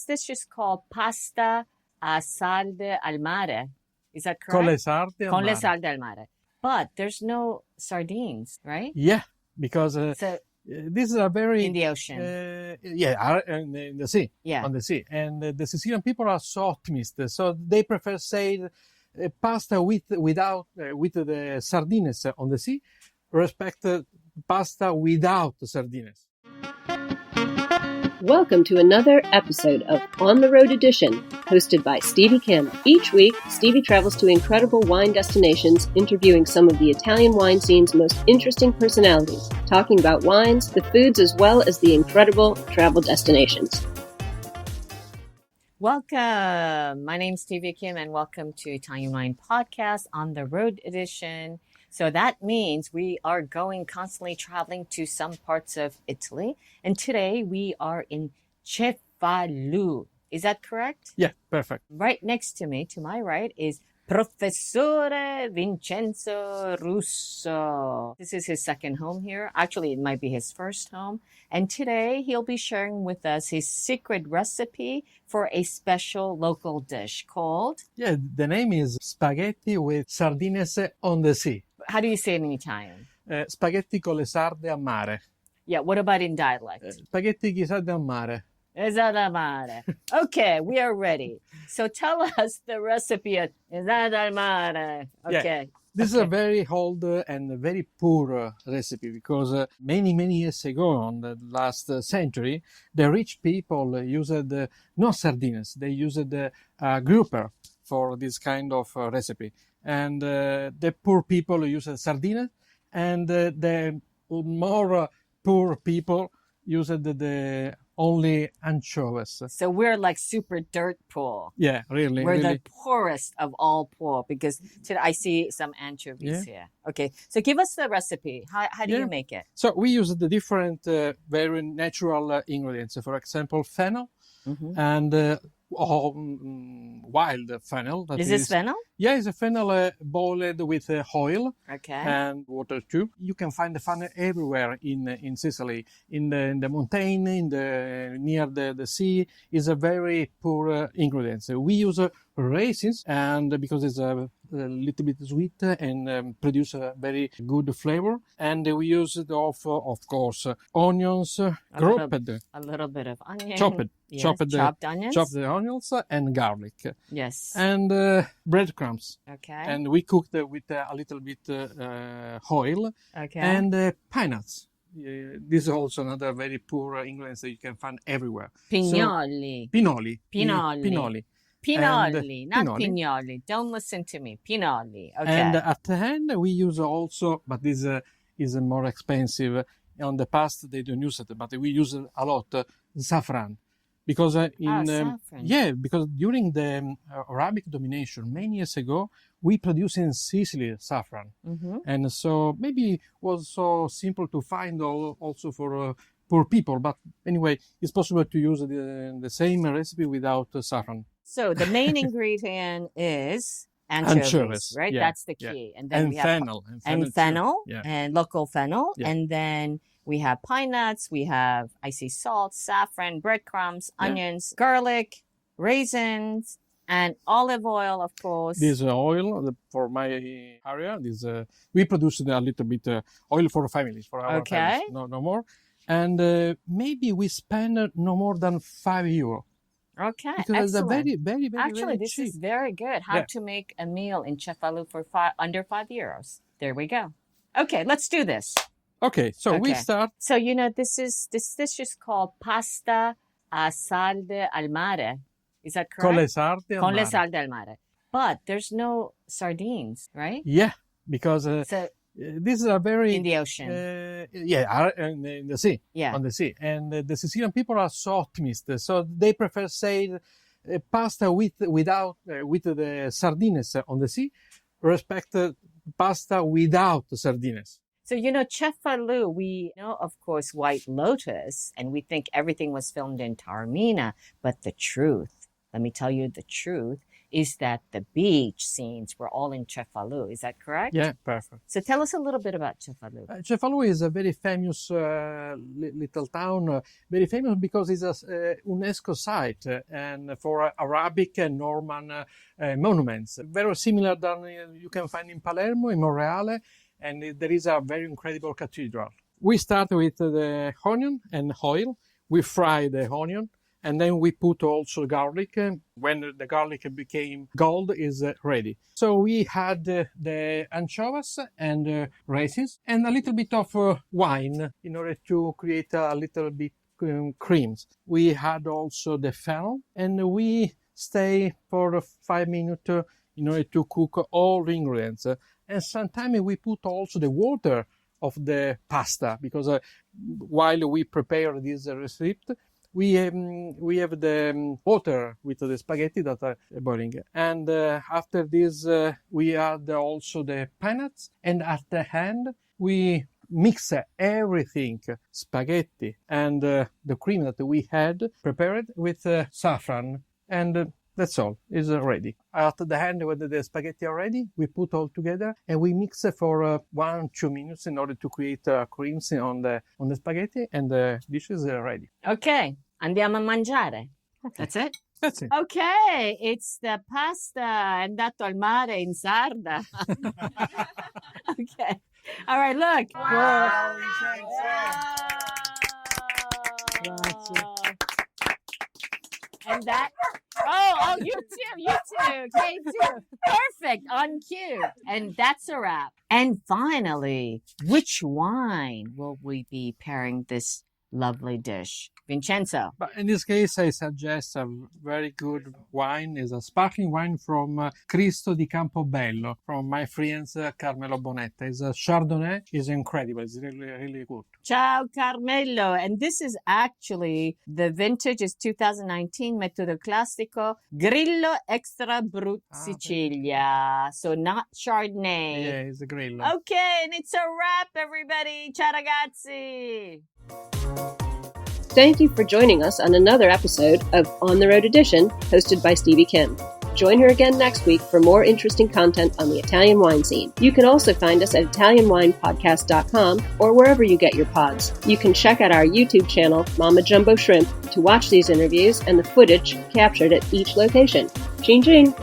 dish is called pasta a sarde al mare. Is that correct? Con le sarde al Con le mare. sarde al mare. But there's no sardines, right? Yeah, because So these are very in the ocean. are in the sea. Yeah. On the sea, and the Sicilian people are so optimistic, so they prefer say pasta without with the sardines on the sea, respect pasta without sardines. Welcome to another episode of On the Road Edition, hosted by Stevie Kim. Each week, Stevie travels to incredible wine destinations, interviewing some of the Italian wine scene's most interesting personalities, talking about wines, the foods, as well as the incredible travel destinations. Welcome. My name's Stevie Kim, and welcome to Italian Wine Podcast On the Road Edition. So that means we are constantly traveling to some parts of Italy. And today we are in Cefalù. Is that correct? Yeah, perfect. Right next to me, to my right, is Professore Vincenzo Russo. This is his second home here. Actually, it might be his first home. And today he'll be sharing with us his secret recipe for a special local dish called... Yeah, the name is spaghetti with sardines on the sea. How do you say it in Italian? Spaghetti con le sarde a mare. Yeah, what about in dialect? Spaghetti con sarde a mare. Esada mare. Okay, we are ready. So tell us the recipe of esada mare. Okay. This is a very old and very poor recipe because many years ago, on the last century, the rich people used no sardines. They used grouper for this kind of recipe. And the poor people used sardines, and the more poor people used the only anchovies. So we're like super dirt poor. Yeah, really. We're really. the poorest of all poor because today I see some anchovies here. Okay, so give us the recipe. How do you make it? So we use the different very natural ingredients. For example, fennel and wild fennel. Is this fennel? Yeah, it's a fennel boiled with oil and water too. You can find the fennel everywhere in Sicily, in the mountain, near the sea. Is a very poor ingredient. So we use raisins, and because it's a little bit sweet and produce a very good flavor. And we use of course onions, a little bit of onion, chopped onions, chopped the onions and garlic. Yes, and breadcrumbs. Okay. And we cooked with a little bit oil. Okay. And pine nuts. This is also another very poor ingredient that you can find everywhere. Pinoli. Pinoli, not pignoli. Don't listen to me. Pinoli. Okay. And at the end, we use also, but this is more expensive. In the past, they don't use it, but we use a lot saffron. Because because during the Arabic domination many years ago, we produced in Sicily saffron, and so maybe it was so simple to find also for poor people. But anyway, it's possible to use the same recipe without saffron. So the main ingredient is anchovies, right? Yeah, that's the key. Yeah. And then we have fennel and local fennel, and then we have pine nuts, we have, I see salt, saffron, breadcrumbs, onions, garlic, raisins, and olive oil, of course. This oil for my area, we produce a little bit oil for families, for our families, no more. And maybe we spend no more than €5. Okay, because excellent. It's very Actually, very this cheap. Is very good. How to make a meal in Cefalù for under €5. There we go. Okay, let's do this. Okay, so we start. So, this dish is called pasta a sarde al mare. Is that correct? Con le sarde al mare. Con le sarde al mare. But there's no sardines, right? Yeah, because these are very... In the ocean. In the sea. Yeah. On the sea. And the Sicilian people are so optimistic, so they prefer say pasta with the sardines on the sea, respect pasta without sardines. So, Cefalù, we know, of course, White Lotus, and we think everything was filmed in Taormina. But the truth, let me tell you the truth, is that the beach scenes were all in Cefalù. Is that correct? Yeah, perfect. So tell us a little bit about Cefalù. Cefalù is a very famous little town, very famous because it's a UNESCO site and for Arabic and Norman monuments. Very similar than you can find in Palermo, in Monreale, and there is a very incredible cathedral. We start with the onion and oil. We fry the onion. And then we put also garlic. When the garlic became gold, is ready. So we had the anchovies and raisins and a little bit of wine in order to create a little bit creams. We had also the fennel, and we stay for 5 minutes in order to cook all the ingredients. And sometimes we put also the water of the pasta, because while we prepare this recipe, we have the water with the spaghetti that are boiling. And after this, we add also the peanuts. And at the end, we mix everything, spaghetti and the cream that we had prepared with saffron. And that's all, is ready. At the end, when the spaghetti are ready, we put all together and we mix it for 1-2 minutes in order to create creams on the spaghetti, and the dish is ready. Okay, andiamo a mangiare. Okay. That's it? That's it. Okay, it's the pasta andato al mare in sarda. Okay. All right, look. Wow. And that, you too, Kate too. Perfect, on cue. And that's a wrap. And finally, which wine will we be pairing this lovely dish? Vincenzo. But in this case, I suggest a very good wine. Is a sparkling wine from Cristo di Campobello, from my friends Carmelo Bonetta. It's a Chardonnay. It's incredible. It's really, really good. Ciao, Carmelo. And this is actually, the vintage is 2019, Metodo Classico, Grillo Extra Brut Sicilia. So not Chardonnay. Yeah, it's a Grillo. Okay, and it's a wrap, everybody. Ciao, ragazzi. Thank you for joining us on another episode of On the Road Edition, hosted by Stevie Kim. Join her again next week for more interesting content on the Italian wine scene. You can also find us at ItalianWinePodcast.com or wherever you get your pods. You can check out our YouTube channel, Mama Jumbo Shrimp, to watch these interviews and the footage captured at each location. Chin chin!